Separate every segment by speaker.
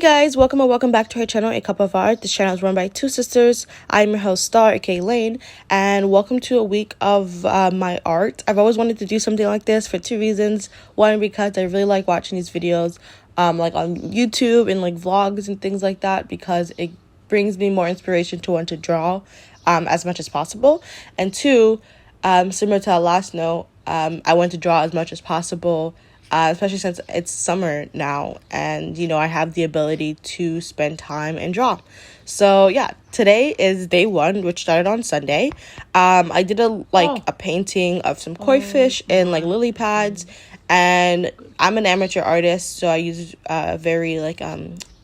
Speaker 1: guys, welcome or welcome back to our channel, A Cup of Art. This channel is run by two sisters. I'm your host, Star, aka Lane, and welcome to a week of my art. I've always wanted to do something like this for two reasons. One, because I really like watching these videos like on YouTube and like vlogs and things like that, because it brings me more inspiration to want to draw as much as possible. And two, similar to our last note, I want to draw as much as possible, especially since it's summer now and, you know, I have the ability to spend time and draw. So, yeah, today is day one, which started on Sunday. I did a painting of some koi fish and, like, lily pads, and I'm an amateur artist, so I use very,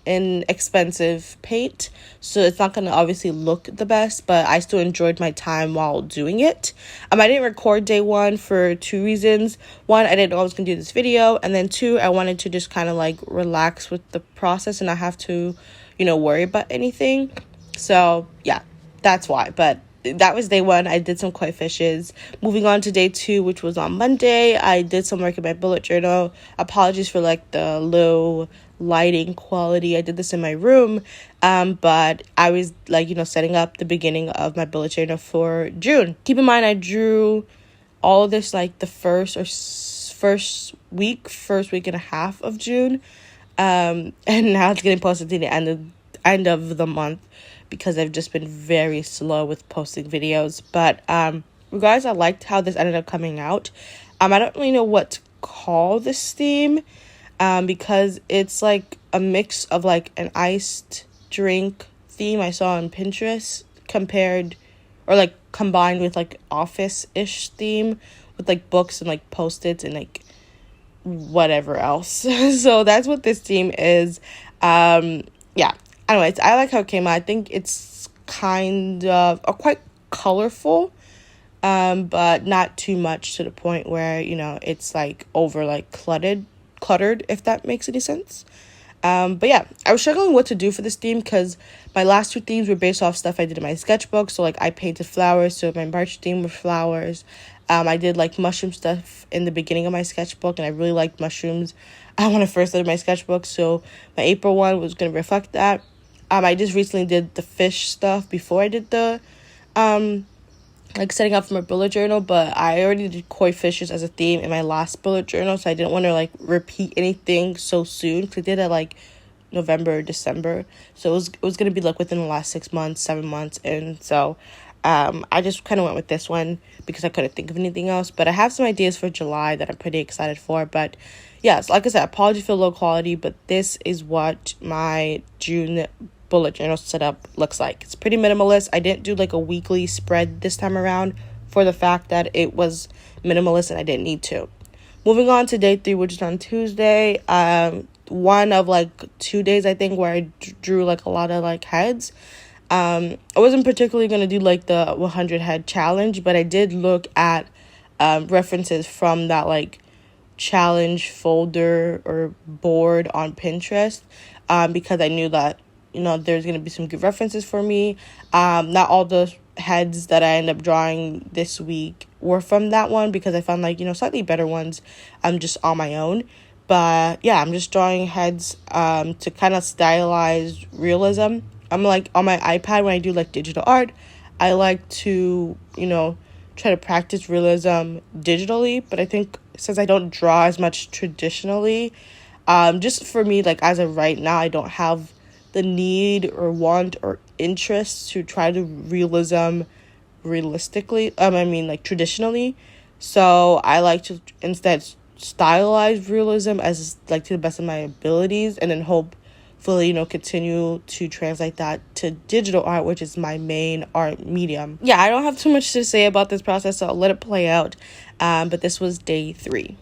Speaker 1: inexpensive paint, so it's not going to obviously look the best, but I still enjoyed my time while doing it. I didn't record day one for two reasons. One, I didn't know I was going to do this video, and then two, I wanted to just kind of like relax with the process and not have to, you know, worry about anything. So yeah, that's why. But that was day one. I did some koi fishes. Moving on to day two, which was on Monday, I did some work in my bullet journal. Apologies for like the low lighting quality. I did this in my room, but I was like, you know, setting up the beginning of my bullet journal for June. Keep in mind, I drew all of this like the first week and a half of June, and now it's getting posted to the end of the month, because I've just been very slow with posting videos. But regardless, I liked how this ended up coming out. I don't really know what to call this theme, because it's like a mix of like an iced drink theme I saw on Pinterest combined with like office-ish theme with like books and like post-its and like whatever else. So that's what this theme is. Yeah. Anyways, I like how it came out. I think it's kind of quite colorful, but not too much to the point where, you know, it's like over like cluttered, if that makes any sense. But yeah, I was struggling what to do for this theme, because my last two themes were based off stuff I did in my sketchbook. So like I painted flowers, so my March theme were flowers. I did like mushroom stuff in the beginning of my sketchbook, and I really liked mushrooms when I first started my sketchbook, so my April one was going to reflect that. I just recently did the fish stuff before I did the setting up for my bullet journal, but I already did koi fishes as a theme in my last bullet journal, so I didn't want to like repeat anything so soon, because I did it like November, December, so it was going to be like within the last 7 months, and so I just kind of went with this one because I couldn't think of anything else. But I have some ideas for July that I'm pretty excited for. But yes, like I said, apologies for low quality, but this is what my June bullet journal setup looks like. It's pretty minimalist. I didn't do like a weekly spread this time around for the fact that it was minimalist and I didn't need to. Moving on to day three, which is on Tuesday. One of like 2 days, I think, where I drew like a lot of like heads. I wasn't particularly going to do like the 100 head challenge, but I did look at references from that like challenge folder or board on Pinterest, because I knew that, you know, there's going to be some good references for me. Not all the heads that I end up drawing this week were from that one, because I found like, you know, slightly better ones just on my own. But yeah, I'm just drawing heads to kind of stylize realism. I'm like on my iPad when I do like digital art, I like to, you know, try to practice realism digitally. But I think since I don't draw as much traditionally, just for me, like as of right now, I don't have the need or want or interest to try to traditionally. So I like to instead stylize realism as like to the best of my abilities, and then hopefully, you know, continue to translate that to digital art, which is my main art medium. Yeah, I don't have too much to say about this process, so I'll let it play out. But this was day three.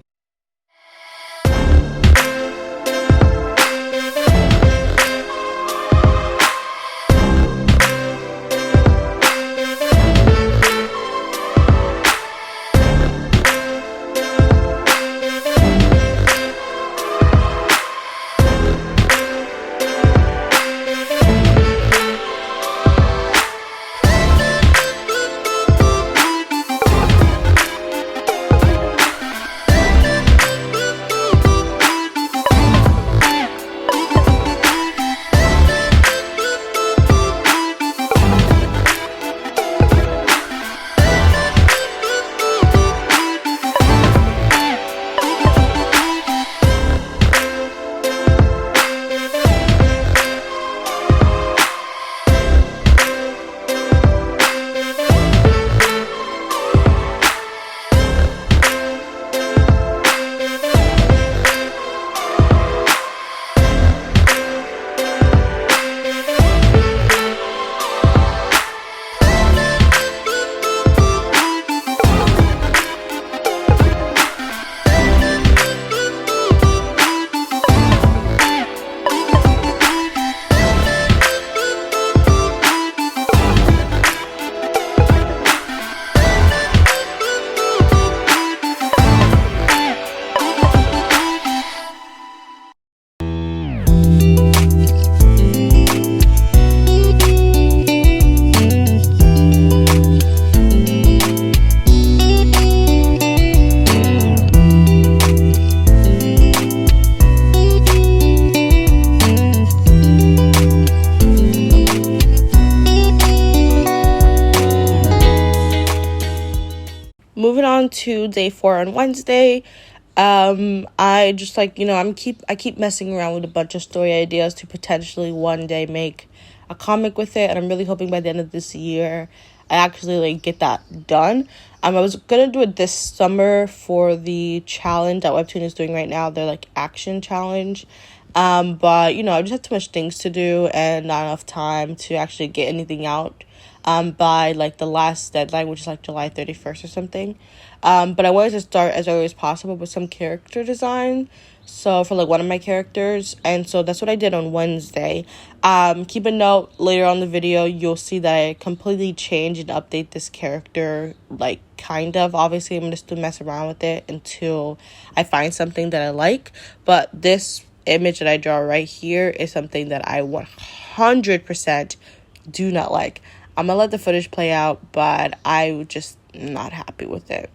Speaker 1: to day 4 on Wednesday. I just like, I keep messing around with a bunch of story ideas to potentially one day make a comic with it, and I'm really hoping by the end of this year I actually like get that done. I was gonna do it this summer for the challenge that Webtoon is doing right now, their like action challenge. But I just have too much things to do and not enough time to actually get anything out by like the last deadline, which is like July 31st or something. But I wanted to start as early as possible with some character design. So for like one of my characters, and so that's what I did on Wednesday. Keep a note, later on the video you'll see that I completely change and update this character, like kind of. Obviously I'm gonna still mess around with it until I find something that I like, but this image that I draw right here is something that I 100% do not like. I'm gonna let the footage play out, but I just not happy with it.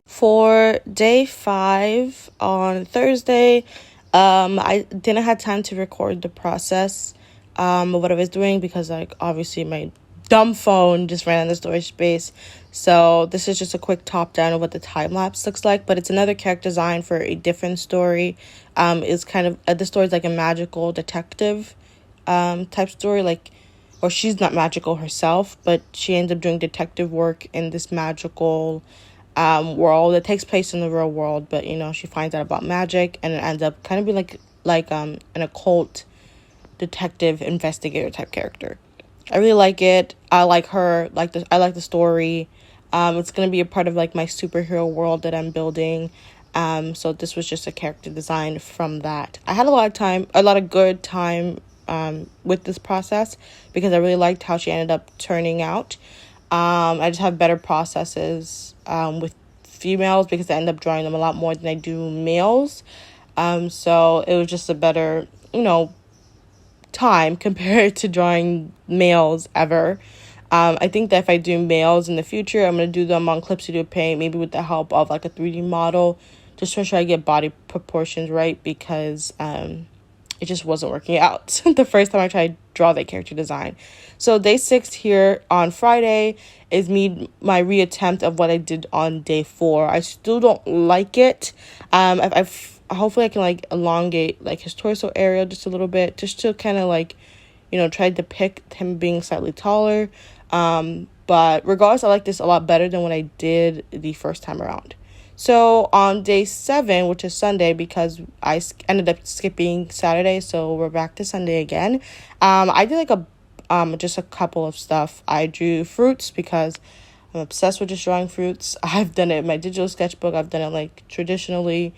Speaker 1: For day 5 on Thursday, I didn't have time to record the process of what I was doing because like obviously my dumb phone just ran out of storage space. So this is just a quick top down of what the time lapse looks like, but it's another character design for a different story. It's kind of the story is like a magical detective type story, like, or she's not magical herself, but she ends up doing detective work in this magical world that takes place in the real world, but she finds out about magic, and it ends up kind of being like an occult detective investigator type character. I really like it. I like her. I like the story. It's gonna be a part of like my superhero world that I'm building. So this was just a character design from that. I had a lot of good time with this process because I really liked how she ended up turning out. I just have better processes with females because I end up drawing them a lot more than I do males. So it was just a better, time compared to drawing males ever. I think that if I do males in the future, I'm going to do them on Clip Studio Paint, maybe with the help of like a 3D model, just to make sure I get body proportions right, because it just wasn't working out the first time I tried to draw that character design. So day 6 here on Friday is my reattempt of what I did on day 4. I still don't like it. Hopefully I can like elongate like his torso area just a little bit, just to kind of like, try to depict him being slightly taller. But regardless, I like this a lot better than what I did the first time around. So on day 7, which is Sunday, because I ended up skipping Saturday, so we're back to Sunday again. I did like just a couple of stuff. I drew fruits because I'm obsessed with just drawing fruits. I've done it in my digital sketchbook. I've done it like traditionally,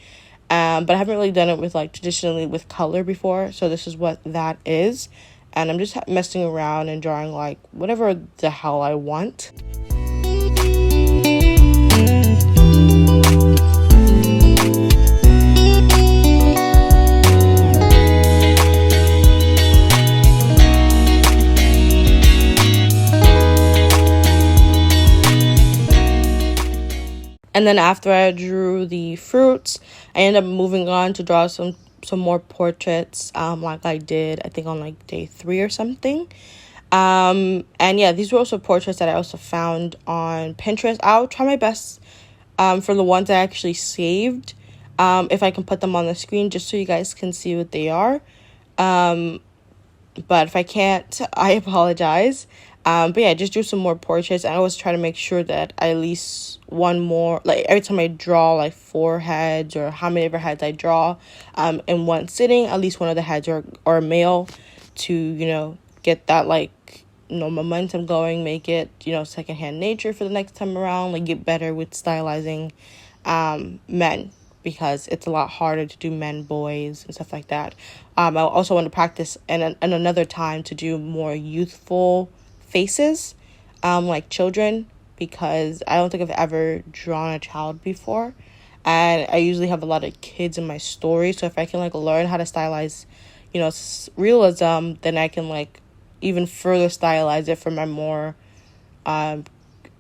Speaker 1: but I haven't really done it with like traditionally with color before. So this is what that is. And I'm just messing around and drawing like whatever the hell I want. And then after I drew the fruits, I ended up moving on to draw some more portraits, like I did, I think on like day 3 or something. And yeah, these were also portraits that I also found on Pinterest. I'll try my best for the ones I actually saved, if I can put them on the screen just so you guys can see what they are. But if I can't, I apologize. But yeah, I just drew some more portraits. I always try to make sure that at least one more, like every time I draw like 4 heads or how many ever heads I draw in one sitting, at least one of the heads are male, to get that like momentum going, make it secondhand nature for the next time around, like get better with stylizing men, because it's a lot harder to do men, boys, and stuff like that. I also want to practice and another time to do more youthful faces, like children, because I don't think I've ever drawn a child before. And I usually have a lot of kids in my story. So if I can like learn how to stylize, realism, then I can like even further stylize it for my more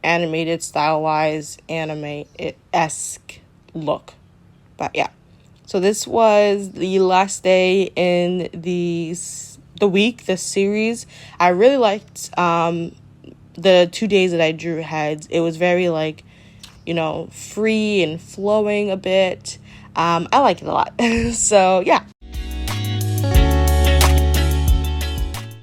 Speaker 1: animated, stylized, anime-esque look. But yeah. So this was the last day in the week, the series. I really liked the 2 days that I drew heads. It was very like, free and flowing a bit. I like it a lot. So yeah.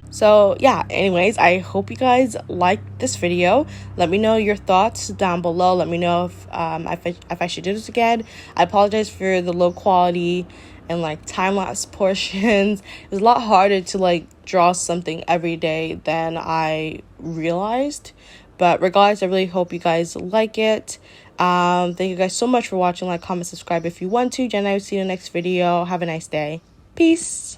Speaker 1: So yeah, anyways, I hope you guys liked this video. Let me know your thoughts down below. Let me know if I should do this again. I apologize for the low quality and like time-lapse portions. It was a lot harder to like draw something every day than I realized. But regardless, I really hope you guys like it. Thank you guys so much for watching. Like, comment, subscribe if you want to. Jen and I will see you in the next video. Have a nice day. Peace.